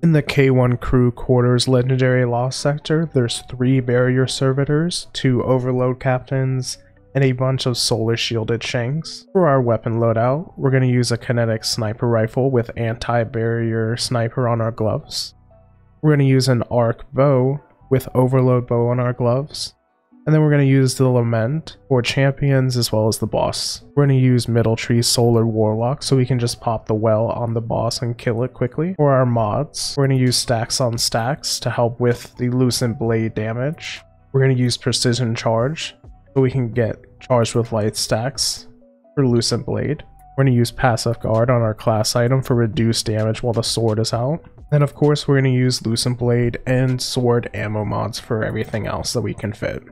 In the K1 crew quarters legendary lost sector, there's 3 barrier servitors, 2 overload captains, and a bunch of solar shielded shanks. For our weapon loadout, we're going to use a kinetic sniper rifle with anti-barrier sniper on our gloves. We're going to use an arc bow with overload bow on our gloves. And then we're going to use the Lament for champions as well as the boss. We're going to use Middle Tree Solar Warlock so we can just pop the well on the boss and kill it quickly. For our mods, we're going to use stacks on stacks to help with the Lucent Blade damage. We're going to use Precision Charge so we can get charged with light stacks for Lucent Blade. We're going to use Passive Guard on our class item for reduced damage while the sword is out. Then of course we're going to use Lucent Blade and sword ammo mods for everything else that we can fit.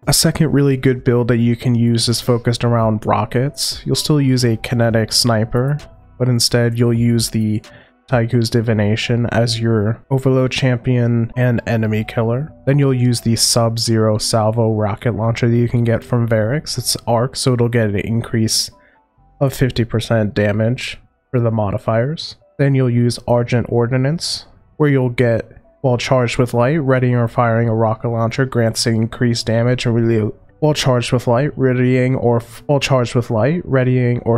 A second really good build that you can use is focused around rockets. You'll still use a kinetic sniper, but instead you'll use the Ticuu's Divination as your overload champion and enemy killer. Then you'll use the SUBZERO salvo rocket launcher that you can get from Varix. It's arc, so it'll get an increase of 50% damage for the modifiers. Then you'll use Argent Ordnance, where you'll get, while charged with light, readying or firing a rocket launcher grants increased damage and reload. While charged with light, readying or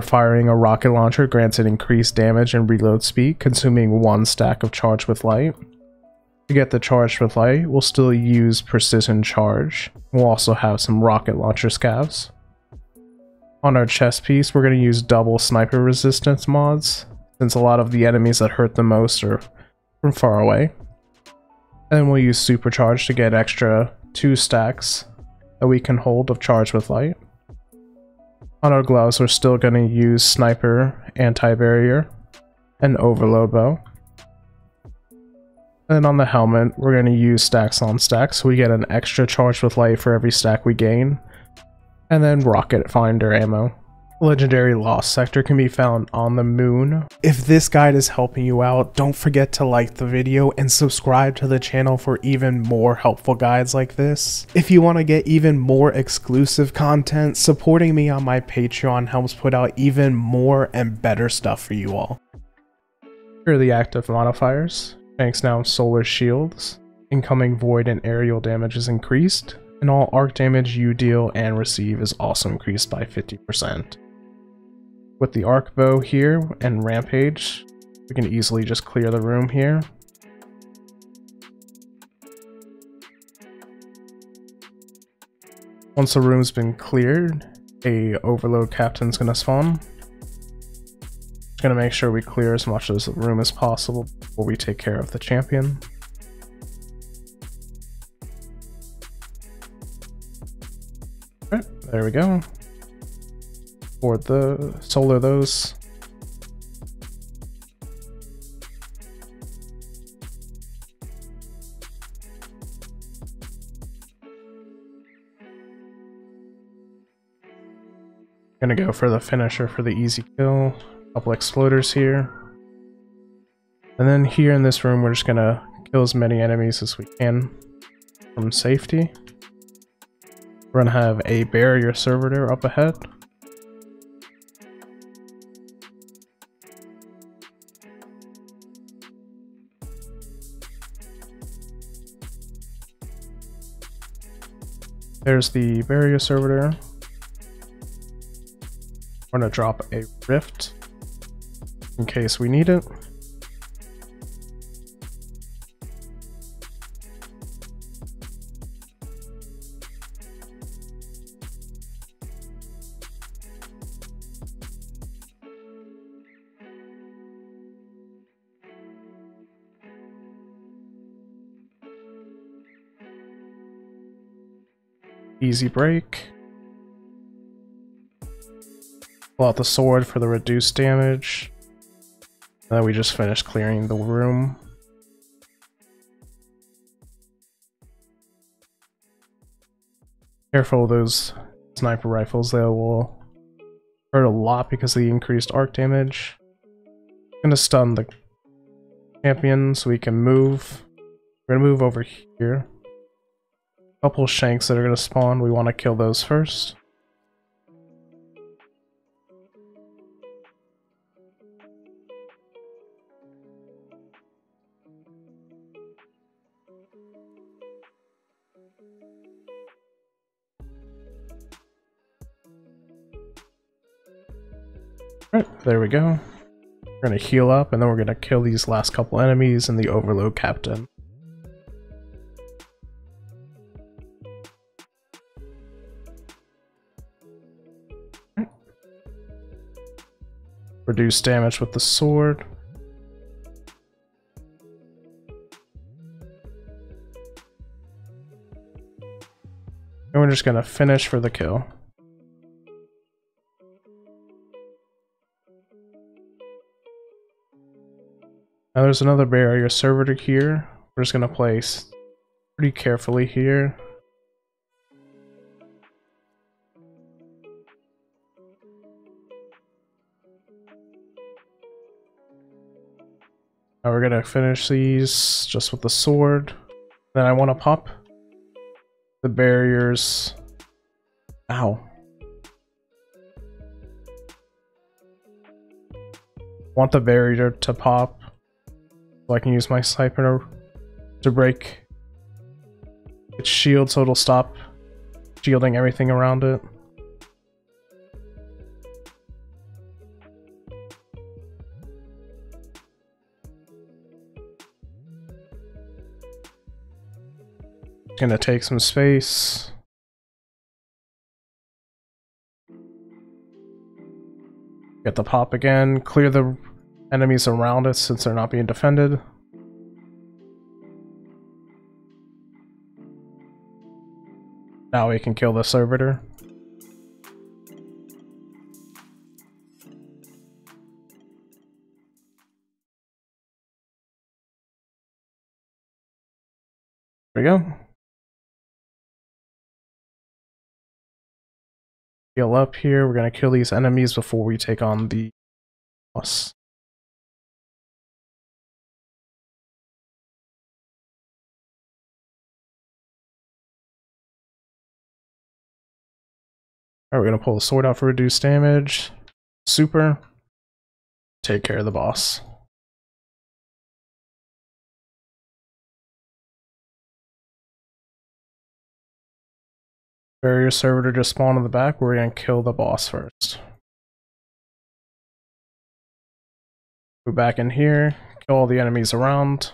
firing a rocket launcher grants an increased damage and reload speed, consuming 1 stack of charge with light. To get the charge with light, we'll still use Precision Charge. We'll also have some rocket launcher scavs. On our chest piece, we're going to use double sniper resistance mods, since a lot of the enemies that hurt the most are from far away. And then we'll use Supercharge to get extra 2 stacks that we can hold of charge with light. On our gloves, we're still going to use Sniper, Anti-Barrier, and Overload Bow. And then on the helmet, we're going to use stacks on stacks, so we get an extra charge with light for every stack we gain. And then Rocket Finder ammo. Legendary Lost Sector can be found on the moon. If this guide is helping you out, don't forget to like the video and subscribe to the channel for even more helpful guides like this. If you want to get even more exclusive content, supporting me on my Patreon helps put out even more and better stuff for you all. Here are the active modifiers. Shanks now have solar shields. Incoming void and aerial damage is increased, and all arc damage you deal and receive is also increased by 50%. With the arc bow here and rampage, we can easily just clear the room here. Once the room's been cleared, a overload captain's gonna spawn. Just gonna make sure we clear as much of the room as possible before we take care of the champion. Alright, there we go. For the solar those. Gonna go for the finisher for the easy kill. Couple exploders here. And then here in this room we're just gonna kill as many enemies as we can from safety. We're gonna have a barrier servitor up ahead. There's the barrier servitor. We're gonna drop a rift in case we need it. Easy break. Pull out the sword for the reduced damage. And then we just finished clearing the room. Careful of those sniper rifles, they will hurt a lot because of the increased arc damage. Gonna stun the champion so we can move. We're gonna move over here. Couple shanks that are going to spawn, we want to kill those first. Alright, there we go. We're gonna heal up and then we're gonna kill these last couple enemies and the Overload Captain. Reduce damage with the sword. And we're just gonna finish for the kill. Now there's another barrier servitor here. We're just gonna place pretty carefully here. Now we're gonna finish these just with the sword. Then I want to pop the barriers. Ow. Want the barrier to pop so I can use my sniper to break its shield so it'll stop shielding everything around it. Gonna take some space. Get the pop again. Clear the enemies around it since they're not being defended. Now we can kill the servitor. There we go. Heal up here. We're gonna kill these enemies before we take on the boss. Alright, we're gonna pull the sword out for reduced damage. Super. Take care of the boss. Barrier servitor just spawned in the back. We're gonna kill the boss first. Go back in here, kill all the enemies around.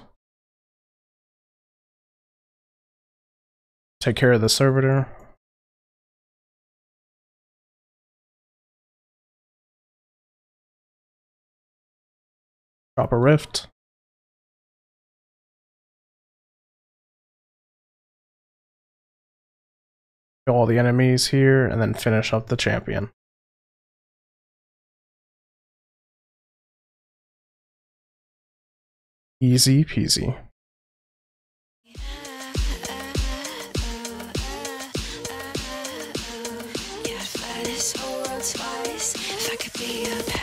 Take care of the servitor. Drop a rift. Kill all the enemies here, and then finish up the champion. Easy peasy. Yeah, I'd fly this whole world twice if I could be a